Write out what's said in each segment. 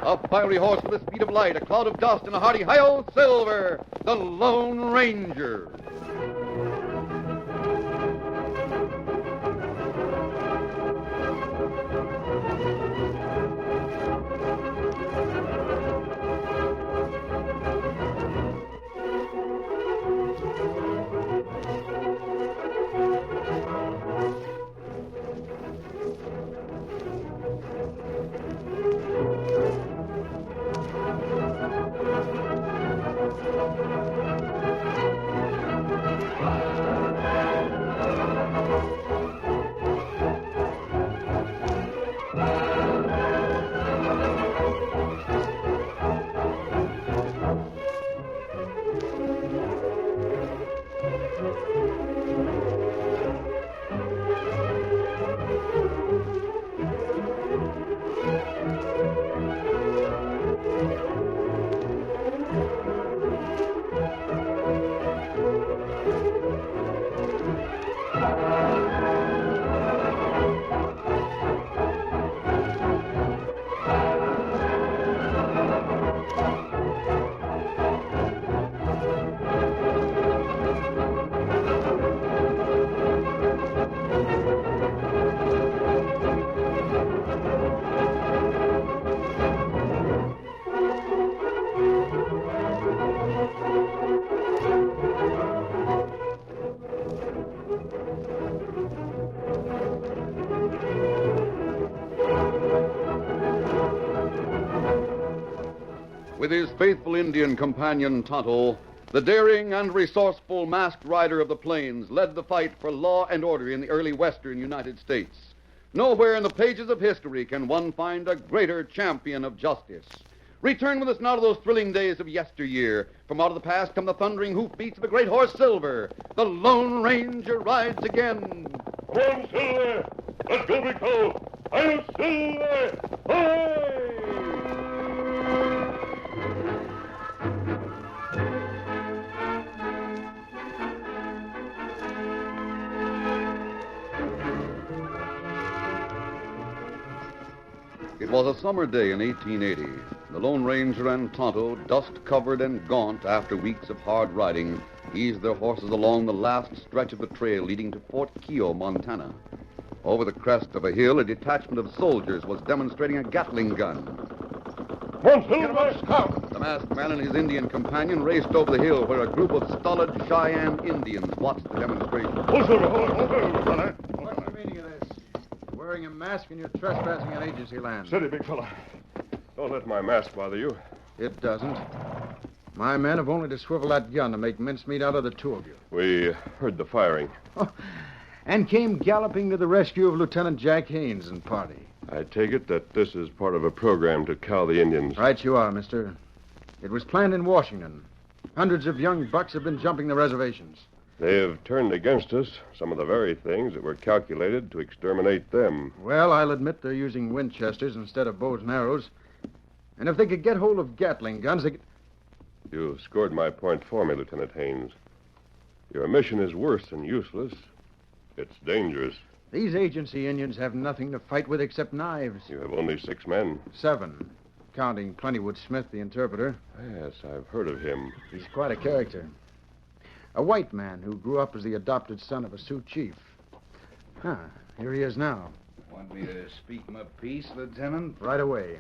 A fiery horse with the speed of light, a cloud of dust, and a hearty hi-yo Silver, the Lone Ranger. With his faithful Indian companion Tonto, the daring and resourceful masked rider of the plains led the fight for law and order in the early western United States. Nowhere in the pages of history can one find a greater champion of justice. Return with us now to those thrilling days of yesteryear. From out of the past come the thundering hoofbeats of the great horse Silver. The Lone Ranger rides again. Come on, Silver! Let's go, big fellow! I'm Silver! Hooray! It was a summer day in 1880. The Lone Ranger and Tonto, dust-covered and gaunt after weeks of hard riding, eased their horses along the last stretch of the trail leading to Fort Keogh, Montana. Over the crest of a hill, a detachment of soldiers was demonstrating a Gatling gun. Come on, Silver! Scout! The masked man and his Indian companion raced over the hill where a group of stolid Cheyenne Indians watched the demonstration. Oh, Silver! Oh, brother! What's the meaning of this? You're wearing a mask and you're trespassing on agency land. Steady, big fella. Don't let my mask bother you. It doesn't. My men have only to swivel that gun to make mincemeat out of the two of you. We heard the firing. Oh, and came galloping to the rescue of Lieutenant Jack Haynes and party. I take it that this is part of a program to cow the Indians. Right you are, mister. It was planned in Washington. Hundreds of young bucks have been jumping the reservations. They have turned against us some of the very things that were calculated to exterminate them. Well, I'll admit they're using Winchesters instead of bows and arrows. And if they could get hold of Gatling guns, they could... You scored my point for me, Lieutenant Haynes. Your mission is worse than useless. It's dangerous. These agency Indians have nothing to fight with except knives. You have only 6 men. 7, counting Plentywood Smith, the interpreter. Yes, I've heard of him. He's quite a character. A white man who grew up as the adopted son of a Sioux chief. Here he is now. Want me to speak my piece, Lieutenant? Right away.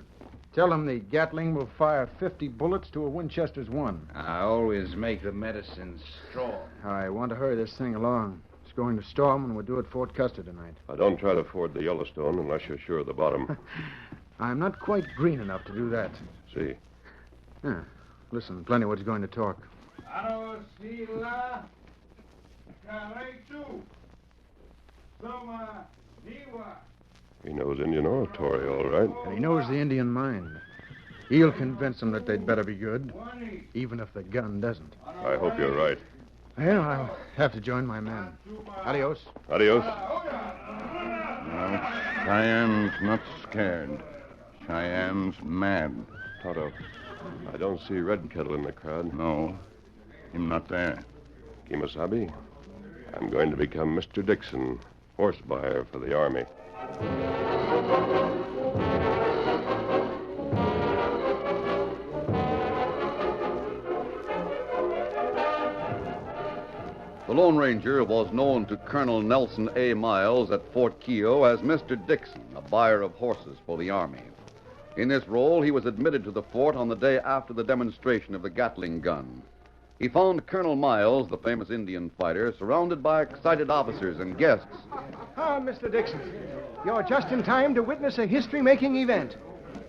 Tell him the Gatling will fire 50 bullets to a Winchester's 1. I always make the medicine strong. I want to hurry this thing along. It's going to storm, and we're due at Fort Custer tonight. Don't try to ford the Yellowstone unless you're sure of the bottom. I'm not quite green enough to do that. See. Listen, Plentywood's going to talk. He knows Indian oratory, all right. And he knows the Indian mind. He'll convince them that they'd better be good, even if the gun doesn't. I hope you're right. Well, I'll have to join my men. Adios. Adios. No, Cheyenne's not scared. Cheyenne's mad. Tonto, I don't see Red Kettle in the crowd. No, him not there. Kimasabi, I'm going to become Mr. Dixon, horse buyer for the Army. The Lone Ranger was known to Colonel Nelson A. Miles at Fort Keogh as Mr. Dixon, a buyer of horses for the Army. In this role, he was admitted to the fort on the day after the demonstration of the Gatling gun. He found Colonel Miles, the famous Indian fighter, surrounded by excited officers and guests. Ah, Mr. Dixon, you're just in time to witness a history-making event.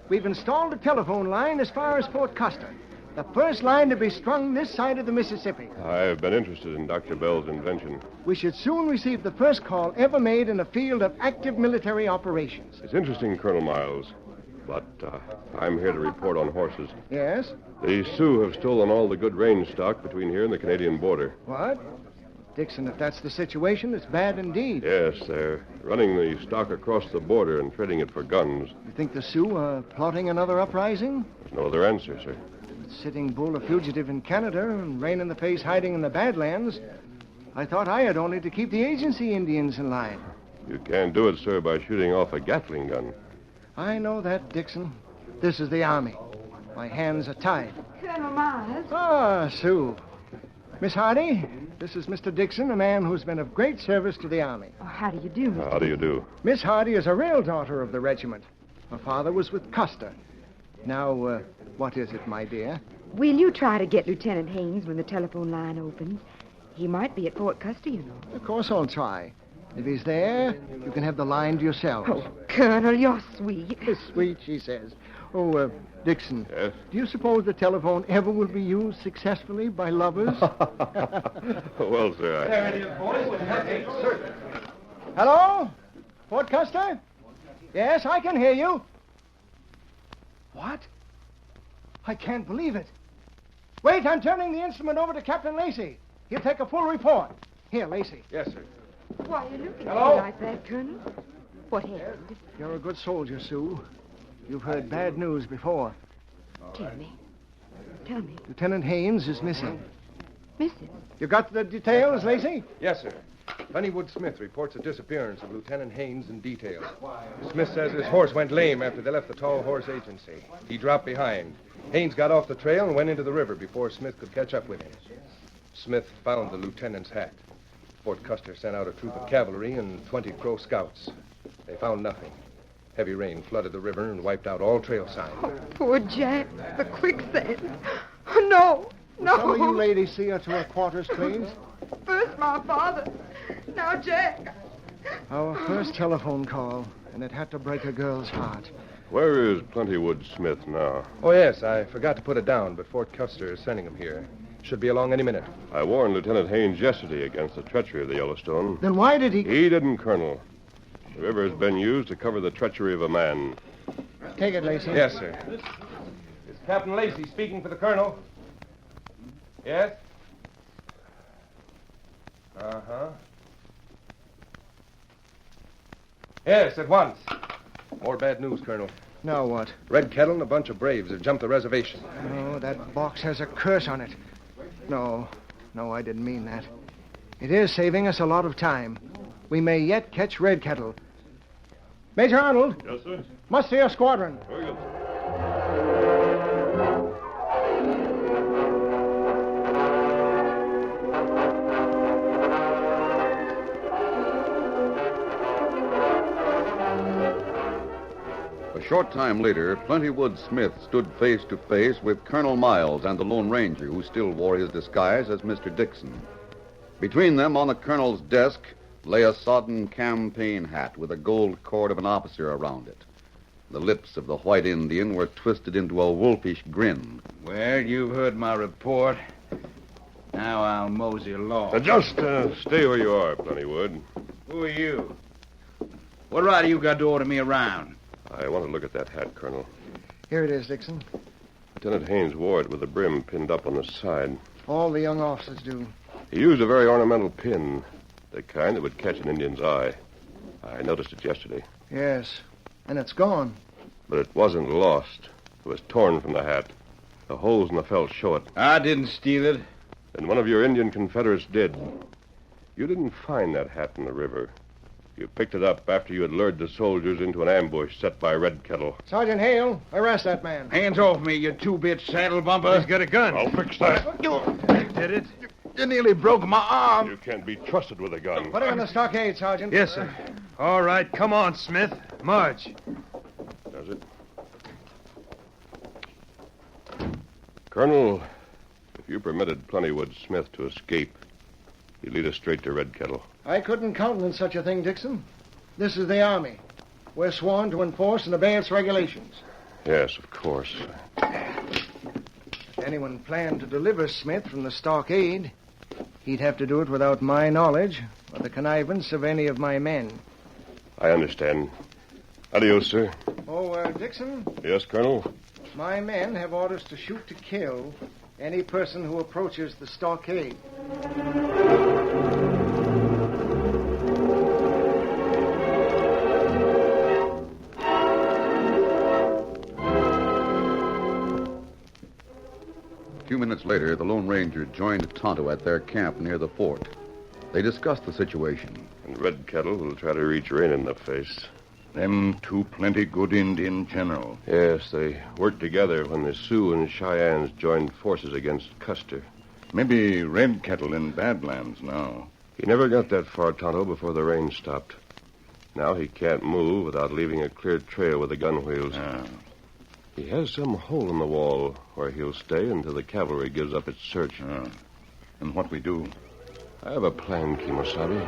We've installed a telephone line as far as Fort Custer, the first line to be strung this side of the Mississippi. I've been interested in Dr. Bell's invention. We should soon receive the first call ever made in a field of active military operations. It's interesting, Colonel Miles, but I'm here to report on horses. Yes? The Sioux have stolen all the good range stock between here and the Canadian border. What? Dixon, if that's the situation, it's bad indeed. Yes, they're running the stock across the border and trading it for guns. You think the Sioux are plotting another uprising? There's no other answer, sir. Sitting Bull a fugitive in Canada and Rain in the Face hiding in the Badlands, I thought I had only to keep the agency Indians in line. You can't do it, sir, by shooting off a Gatling gun. I know that, Dixon. This is the Army. My hands are tied. Colonel Miles. Ah, Sue. Miss Hardy, this is Mr. Dixon, a man who's been of great service to the Army. Oh, how do you do, Mr. How do you do? Miss Hardy is a real daughter of the regiment. Her father was with Custer. Now, what is it, my dear? Will you try to get Lieutenant Haynes when the telephone line opens? He might be at Fort Custer, you know. Of course I'll try. If he's there, you can have the line to yourself. Oh, Colonel, you're sweet. Sweet, she says. Oh, Dixon. Yes? Do you suppose the telephone ever will be used successfully by lovers? Well, sir, There it is, boys. Hello? Fort Custer? Yes, I can hear you. What? I can't believe it. Wait, I'm turning the instrument over to Captain Lacey. He'll take a full report. Here, Lacey. Yes, sir. Why are you looking Hello? at me like that, Colonel? What happened? You're a good soldier, Sue. You've heard bad news before. Tell me. Tell me. Lieutenant Haynes is missing. Missing? You got the details, Lacey? Yes, sir. Plentywood Smith reports the disappearance of Lieutenant Haynes in detail. Smith says his horse went lame after they left the Tall Horse Agency. He dropped behind. Haynes got off the trail and went into the river before Smith could catch up with him. Smith found the lieutenant's hat. Fort Custer sent out a troop of cavalry and 20 Crow scouts. They found nothing. Heavy rain flooded the river and wiped out all trail signs. Oh, poor Jack. The quicksand. Oh, no. No. Some of you ladies see her to her quarters, please. First my father. Now Jack. Our first telephone call, and it had to break a girl's heart. Where is Plentywood Smith now? Oh, yes, I forgot to put it down, but Fort Custer is sending him here. Should be along any minute. I warned Lieutenant Haynes yesterday against the treachery of the Yellowstone. Then why did he... He didn't, Colonel. The river has been used to cover the treachery of a man. Take it, Lacey. Yes, sir. It's Captain Lacey speaking for the colonel. Yes? Uh-huh. Yes, at once. More bad news, Colonel. Now what? Red Kettle and a bunch of braves have jumped the reservation. Oh, that box has a curse on it. No, I didn't mean that. It is saving us a lot of time. We may yet catch Red Kettle. Major Arnold. Yes, sir. Muster your squadron. Very good. A short time later, Plentywood Smith stood face to face with Colonel Miles and the Lone Ranger, who still wore his disguise as Mr. Dixon. Between them, on the colonel's desk, lay a sodden campaign hat with a gold cord of an officer around it. The lips of the white Indian were twisted into a wolfish grin. Well, you've heard my report. Now I'll mosey along. Just stay where you are, Plentywood. Who are you? What right you got to order me around? I want to look at that hat, Colonel. Here it is, Dixon. Lieutenant Haynes wore it with the brim pinned up on the side. All the young officers do. He used a very ornamental pin, the kind that would catch an Indian's eye. I noticed it yesterday. Yes, and it's gone. But it wasn't lost. It was torn from the hat. The holes in the felt show it. I didn't steal it. And one of your Indian Confederates did. You didn't find that hat in the river. You picked it up after you had lured the soldiers into an ambush set by Red Kettle. Sergeant Hale, arrest that man. Hands off me, you two-bit saddle bumper. He's got a gun. I'll fix that. Did it? You nearly broke my arm. You can't be trusted with a gun. Put him in the stockade, Sergeant. Yes, sir. All right, come on, Smith. March. Does it? Colonel, if you permitted Plentywood Smith to escape, he'd lead us straight to Red Kettle. I couldn't countenance such a thing, Dixon. This is the Army. We're sworn to enforce and obey its regulations. Yes, of course. If anyone planned to deliver Smith from the stockade, he'd have to do it without my knowledge or the connivance of any of my men. I understand. Adios, sir. Oh, Dixon, Yes, Colonel? my men have orders to shoot to kill any person who approaches the stockade. A few minutes later, the Lone Ranger joined Tonto at their camp near the fort. They discussed the situation. And Red Kettle will try to reach Rain in the face. Them two plenty good Indian general. Yes, they worked together when the Sioux and Cheyennes joined forces against Custer. Maybe Red Kettle in Badlands now. He never got that far, Tonto, before the rain stopped. Now he can't move without leaving a clear trail with the gun wheels. He has some hole in the wall where he'll stay until the cavalry gives up its search. And what we do? I have a plan, Kimosabe.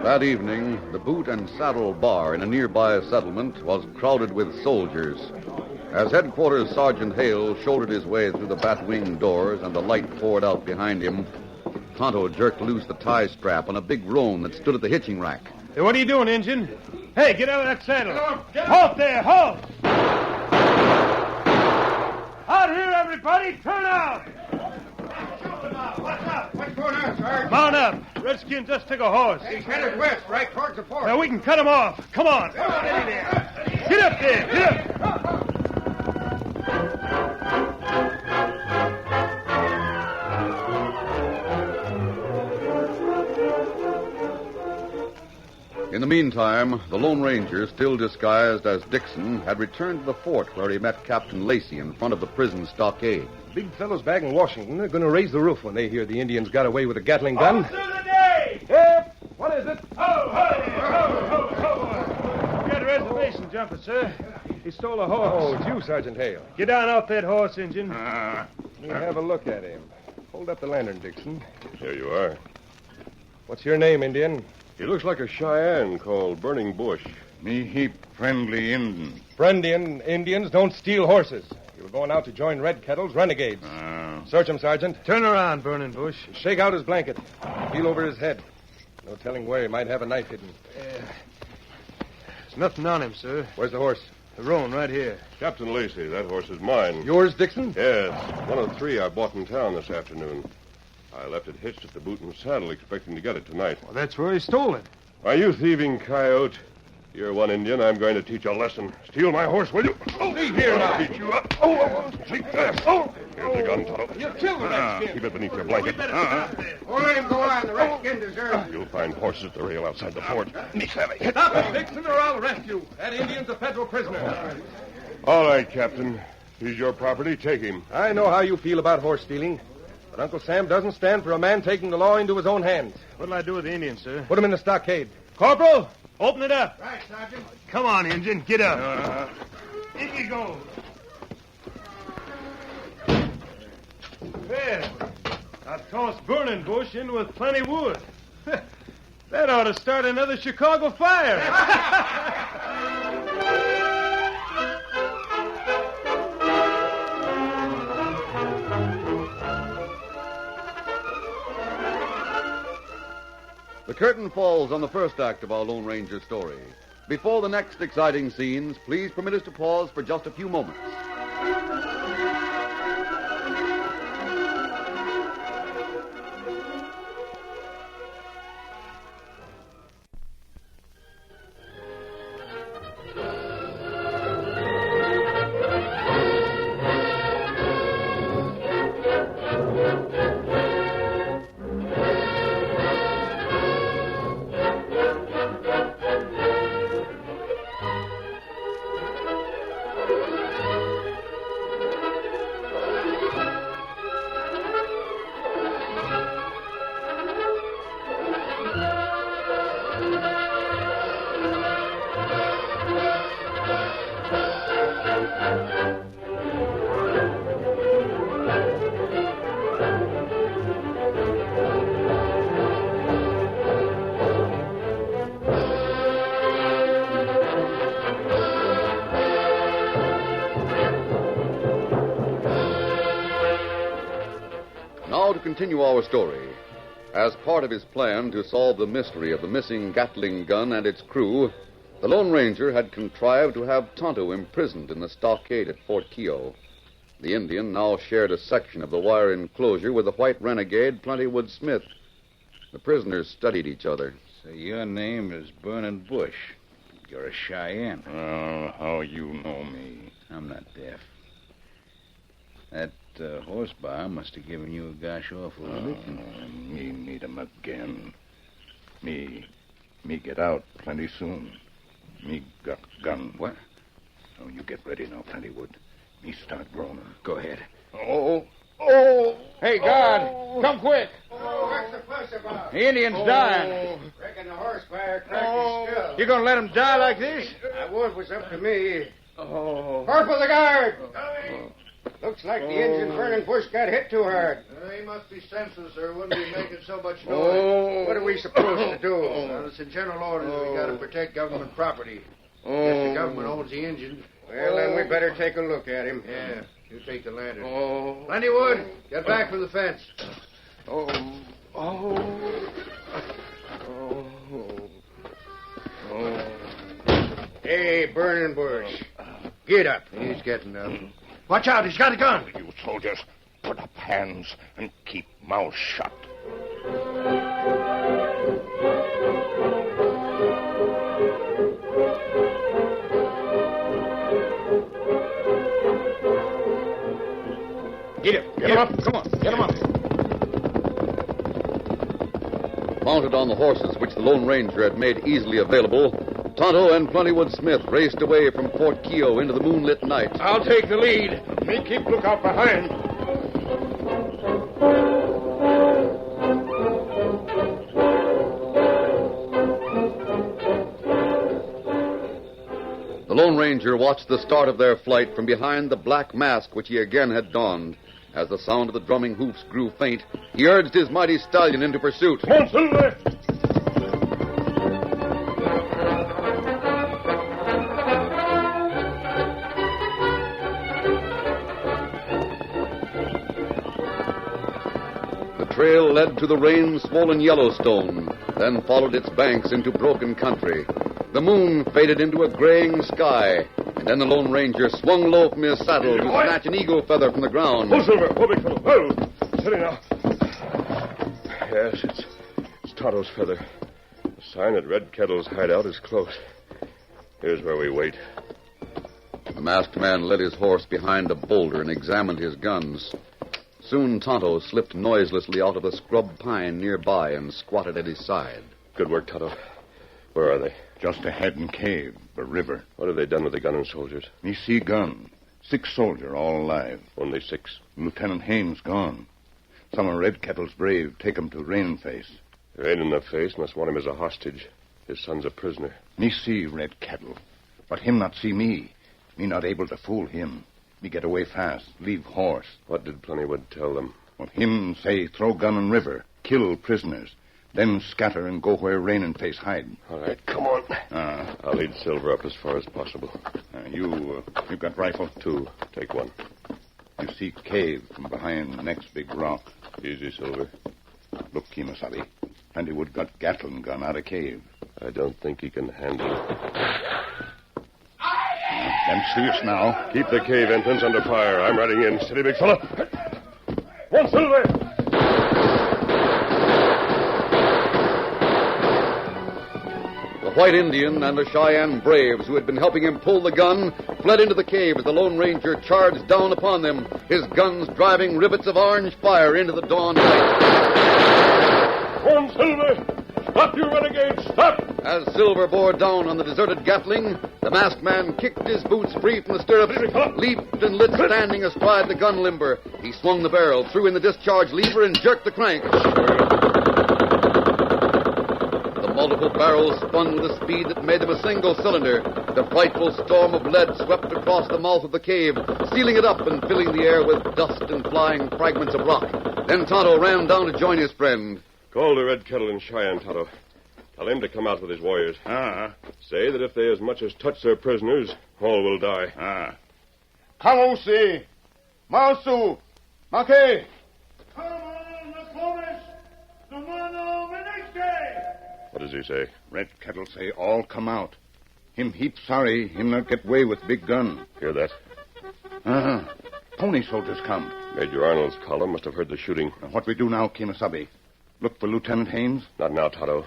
That evening, the Boot and Saddle Bar in a nearby settlement was crowded with soldiers. As Headquarters Sergeant Hale shouldered his way through the bat-wing doors and the light poured out behind him, Tonto jerked loose the tie strap on a big roan that stood at the hitching rack. Hey, what are you doing, Injun? Hey, get out of that saddle. Halt there, halt! Out here, everybody, turn out! What's up? What's going on, Sarge? Mount up. Redskin just took a horse. He's headed west, right towards the fort. Now, we can cut him off. Come on. Get up there. Get up. In the meantime, the Lone Ranger, still disguised as Dixon, had returned to the fort where he met Captain Lacey in front of the prison stockade. Big fellows back in Washington are going to raise the roof when they hear the Indians got away with a Gatling gun. Officer of the day! Yep. What is it? Ho, ho, ho, ho, ho! We got a reservation jumper, sir. He stole a horse. Oh, it's you, Sergeant Hale. Get down off that horse, Injun. Let me have a look at him. Hold up the lantern, Dixon. Here you are. What's your name, Indian? He looks like a Cheyenne called Burning Bush. Me heap friendly Indian. Indians don't steal horses. You were going out to join Red Kettle's renegades. Search him, Sergeant. Turn around, Burning Bush. Shake out his blanket. Feel over his head. No telling where he might have a knife hidden. There's nothing on him, sir. Where's the horse? The roan, right here. Captain Lacey, that horse is mine. Yours, Dixon? Yes, one of 3 I bought in town this afternoon. I left it hitched at the Boot and Saddle, expecting to get it tonight. Well, that's where he stole it. Why, you thieving coyote. You're one Indian. I'm going to teach a lesson. Steal my horse, will you? Oh, leave here now. I'll beat you up. Take this. Here's the gun, Tonto. You killed the redskin. Keep it beneath your blanket. We'll let him go on. The redskin deserves. You'll find horses at the rail outside the fort. Stop it, Dixon, or I'll arrest you. That Indian's a federal prisoner. All right, Captain. He's your property. Take him. I know how you feel about horse stealing. But Uncle Sam doesn't stand for a man taking the law into his own hands. What'll I do with the Indians, sir? Put him in the stockade. Corporal, open it up. Right, Sergeant. Come on, Injun, get up. In you go. There. I tossed Burning Bush in with plenty wood. That ought to start another Chicago fire. The curtain falls on the first act of our Lone Ranger story. Before the next exciting scenes, please permit us to pause for just a few moments. Now to continue our story. As part of his plan to solve the mystery of the missing Gatling gun and its crew, the Lone Ranger had contrived to have Tonto imprisoned in the stockade at Fort Keogh. The Indian now shared a section of the wire enclosure with the white renegade, Plentywood Smith. The prisoners studied each other. So your name is Burning Bush. You're a Cheyenne. Oh, how you know me? I'm not deaf. That horse bar must have given you a gosh awful licking. Me meet him again. Me get out plenty soon. Me got gun. What? Oh, you get ready now, Plentywood. Me start groaning. Go ahead. Oh. Hey, guard! Come quick! What's the fuss about? The Indian's dying. Reckon the horse fire cracked his skull. You gonna let him die like this? I would if it was up to me. Corporal the guard! Looks like the engine Burning Bush got hit too hard. He must be senseless or wouldn't be making so much noise. What are we supposed to do? Well, it's in general orders we got to protect government property. Guess the government owns the engine. Well, then we better take a look at him. Yeah, you take the lantern. Plentywood, get back from the fence. Hey, Burning Bush. Get up. He's getting up. Watch out, he's got a gun. You soldiers, put up hands and keep mouths shut. Get him up. Come on. Get him up. Mounted on the horses which the Lone Ranger had made easily available, Tonto and Plentywood Smith raced away from Fort Keogh into the moonlit night. I'll take the lead. Me keep lookout behind. The Lone Ranger watched the start of their flight from behind the black mask which he again had donned. As the sound of the drumming hoofs grew faint, he urged his mighty stallion into pursuit. Come on, Silver! The trail led to the rain-swollen Yellowstone, then followed its banks into broken country. The moon faded into a graying sky, and then the Lone Ranger swung low from his saddle to snatch an eagle feather from the ground. Oh, Silver! Oh, big fellow! Oh! Steady now. Yes, it's Tonto's feather. The sign at Red Kettle's hideout is close. Here's where we wait. The masked man led his horse behind a boulder and examined his guns. Soon Tonto slipped noiselessly out of a scrub pine nearby and squatted at his side. Good work, Tonto. Where are they? Just ahead in cave, the river. What have they done with the gun and soldiers? Me see gun. 6 soldier, all alive. Only 6. Lieutenant Haines gone. Some of Red Kettle's brave take him to Rain Face. Rain in the Face must want him as a hostage. His son's a prisoner. Me see Red Kettle, but him not see me. Me not able to fool him. Me get away fast, leave horse. What did Plentywood tell them? Well, him say throw gun in river, kill prisoners, then scatter and go where Rain and Face hide. All right, come on. Ah. I'll lead Silver up as far as possible. You got rifle? 2. Take 1. You see cave from behind the next big rock. Easy, Silver. Look, Kemosabe. Plentywood got Gatling gun out of cave. I don't think he can handle it. Them see us now. Keep the cave entrance under fire. I'm riding in. Steady, big fella. One, Silver! The white Indian and the Cheyenne braves who had been helping him pull the gun fled into the cave as the Lone Ranger charged down upon them, his guns driving rivets of orange fire into the dawn light. One, Silver! Stop, you renegades! Stop! As Silver bore down on the deserted Gatling, the masked man kicked his boots free from the stirrups, leaped and lit standing astride the gun limber. He swung the barrel, threw in the discharge lever, and jerked the crank. The multiple barrels spun with a speed that made them a single cylinder. The frightful storm of lead swept across the mouth of the cave, sealing it up and filling the air with dust and flying fragments of rock. Then Tonto ran down to join his friend. Call the Red Kettle in Cheyenne, Tonto. Tell him to come out with his warriors. Say that if they as much as touch their prisoners, all will die. Kamusi, Masu, Make. Come on, the chorus. The mono Meneste. What does he say? Red Kettle say all come out. Him heap sorry him not get way with big gun. Hear that? Pony soldiers come. Major Arnold's column must have heard the shooting. What we do now, Kemosabe? Look for Lieutenant Haynes? Not now, Tonto.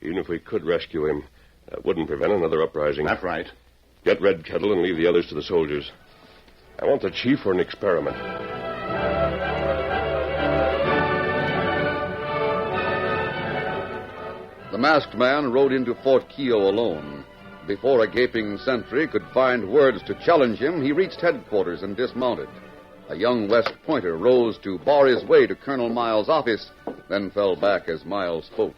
Even if we could rescue him, that wouldn't prevent another uprising. That's right. Get Red Kettle and leave the others to the soldiers. I want the chief for an experiment. The masked man rode into Fort Keogh alone. Before a gaping sentry could find words to challenge him, he reached headquarters and dismounted. A young West Pointer rose to bar his way to Colonel Miles' office, then fell back as Miles spoke.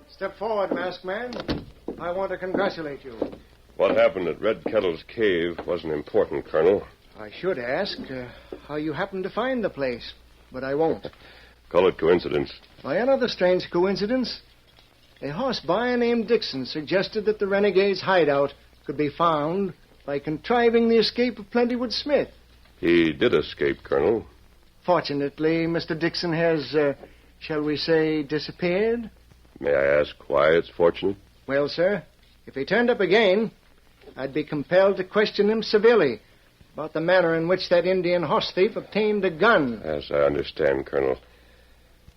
Step forward, masked man. I want to congratulate you. What happened at Red Kettle's cave wasn't important, Colonel. I should ask how you happened to find the place, but I won't. Call it coincidence. By another strange coincidence, a horse buyer named Dixon suggested that the renegade's hideout could be found by contriving the escape of Plentywood Smith. He did escape, Colonel. Fortunately, Mr. Dixon has, shall we say, disappeared. May I ask why it's fortunate? Well, sir, if he turned up again, I'd be compelled to question him severely about the manner in which that Indian horse thief obtained a gun. Yes, I understand, Colonel.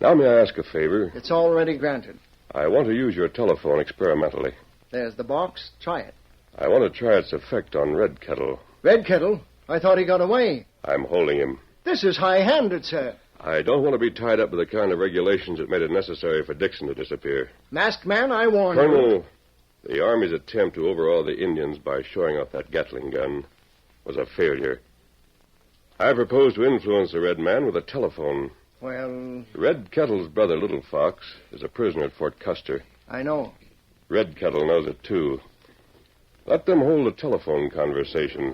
Now may I ask a favor? It's already granted. I want to use your telephone experimentally. There's the box. Try it. I want to try its effect on Red Kettle. Red Kettle? I thought he got away. I'm holding him. This is high-handed, sir. I don't want to be tied up with the kind of regulations that made it necessary for Dixon to disappear. Masked man, I warn you. Colonel, the Army's attempt to overawe the Indians by showing off that Gatling gun was a failure. I propose to influence the Red Man with a telephone. Well... Red Kettle's brother, Little Fox, is a prisoner at Fort Custer. I know. Red Kettle knows it, too. Let them hold a telephone conversation.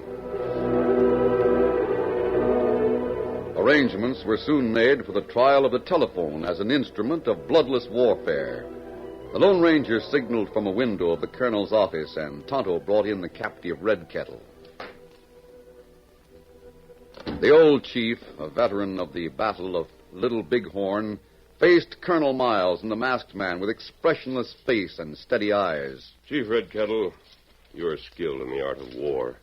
Arrangements were soon made for the trial of the telephone as an instrument of bloodless warfare. The Lone Ranger signaled from a window of the colonel's office, and Tonto brought in the captive Red Kettle. The old chief, a veteran of the Battle of Little Bighorn, faced Colonel Miles and the masked man with expressionless face and steady eyes. Chief Red Kettle, you're skilled in the art of war.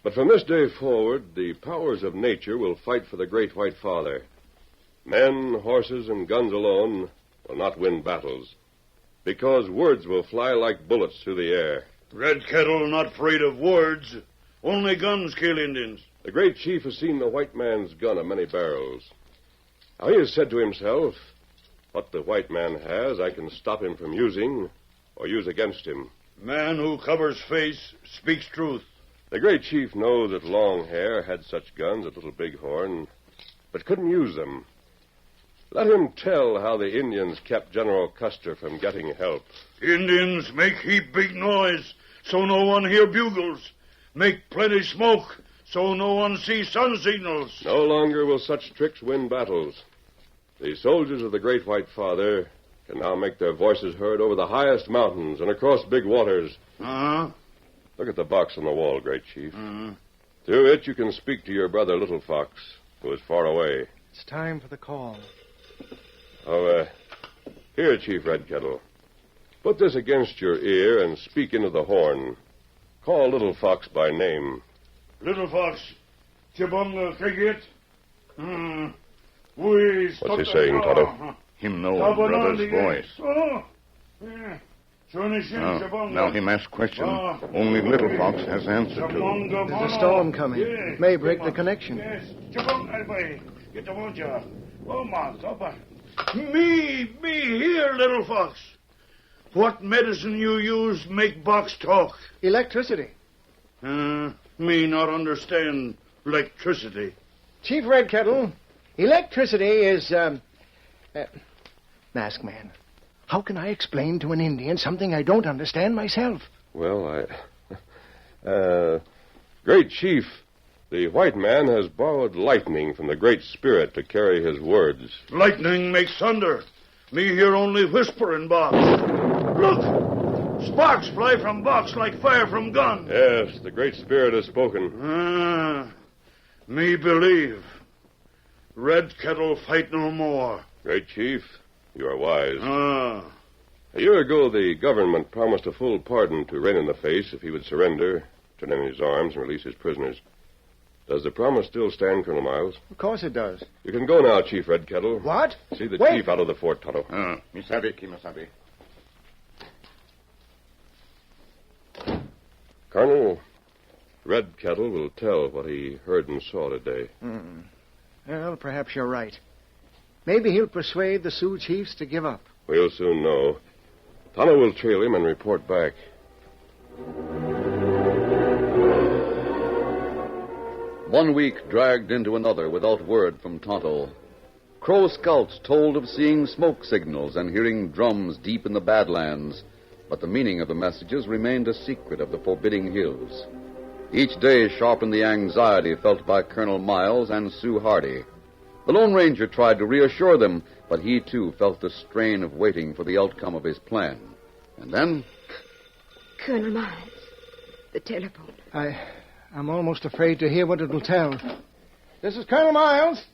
But from this day forward, the powers of nature will fight for the Great White Father. Men, horses, and guns alone will not win battles, because words will fly like bullets through the air. Red Kettle not afraid of words. Only guns kill Indians. The great chief has seen the white man's gun of many barrels. Now he has said to himself, what the white man has, I can stop him from using or use against him. Man who covers face speaks truth. The great chief knows that Long Hair had such guns at Little Bighorn, but couldn't use them. Let him tell how the Indians kept General Custer from getting help. Indians make heap big noise, so no one hear bugles. Make plenty smoke, so no one see sun signals. No longer will such tricks win battles. The soldiers of the Great White Father can now make their voices heard over the highest mountains and across big waters. Look at the box on the wall, Great Chief. Through it, you can speak to your brother, Little Fox, who is far away. It's time for the call. Oh, here, Chief Red Kettle. Put this against your ear and speak into the horn. Call Little Fox by name. Little Fox, Chibunga Cricket. What's he saying, Tonto? Him know brother's voice. Now him ask question. Only Little Fox has answer to. There's a storm coming. It may break the connection. Me here, Little Fox. What medicine you use make box talk? Electricity. Me not understand electricity. Chief Red Kettle, electricity is, Masked man, How can I explain to an Indian something I don't understand myself? Well, Great Chief, the white man has borrowed lightning from the Great Spirit to carry his words. Lightning makes thunder. Me hear only whisper in box. Look! Sparks fly from box like fire from gun. Yes, the Great Spirit has spoken. Me believe. Red Kettle fight no more. Great Chief, you are wise. A year ago, the government promised a full pardon to Rain in the Face if he would surrender, turn in his arms, and release his prisoners. Does the promise still stand, Colonel Miles? Of course it does. You can go now, Chief Red Kettle. What? See the Wait. chief out of the fort, Tonto. Misabi, Kimasabi. Colonel, Red Kettle will tell what he heard and saw today. Well, perhaps you're right. Maybe he'll persuade the Sioux chiefs to give up. We'll soon know. Tonto will trail him and report back. One week dragged into another without word from Tonto. Crow scouts told of seeing smoke signals and hearing drums deep in the Badlands, but the meaning of the messages remained a secret of the forbidding hills. Each day sharpened the anxiety felt by Colonel Miles and Sue Hardy. The Lone Ranger tried to reassure them, but he, too, felt the strain of waiting for the outcome of his plan. And then... Colonel Miles, the telephone. I'm almost afraid to hear what it'll tell. This is Colonel Miles.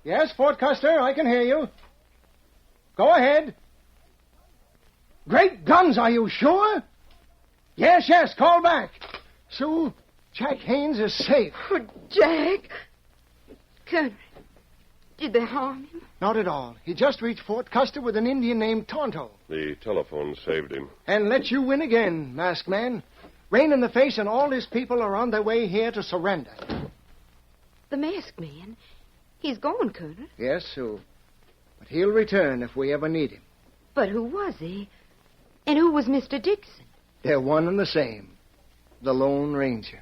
Yes, Fort Custer, I can hear you. Go ahead. Great guns, are you sure? Yes, call back. Sue, Jack Haynes is safe. Oh, Jack. Colonel, did they harm him? Not at all. He just reached Fort Custer with an Indian named Tonto. The telephone saved him. And let you win again, Masked Man. Rain in the Face and all his people are on their way here to surrender. The Masked Man? He's gone, Colonel. Yes, Sue. But he'll return if we ever need him. But who was he? And who was Mr. Dixon? They're one and the same. The Lone Ranger.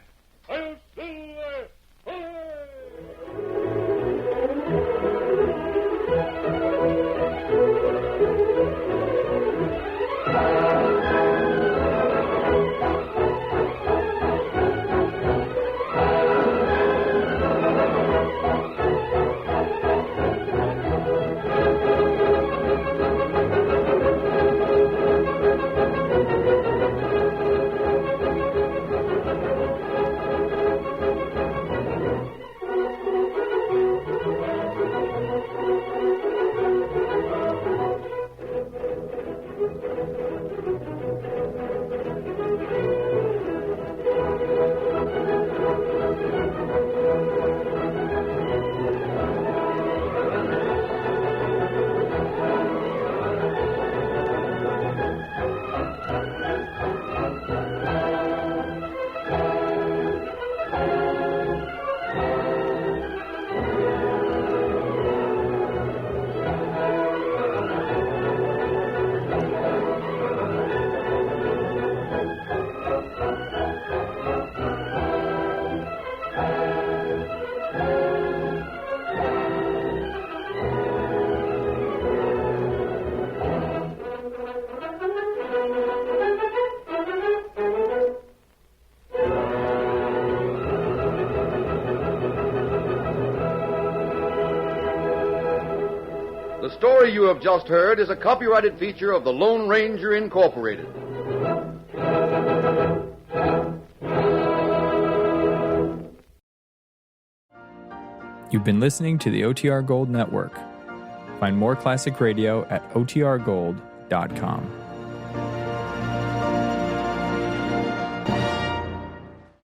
The story you have just heard is a copyrighted feature of the Lone Ranger Incorporated. You've been listening to the OTR Gold Network. Find more classic radio at otrgold.com.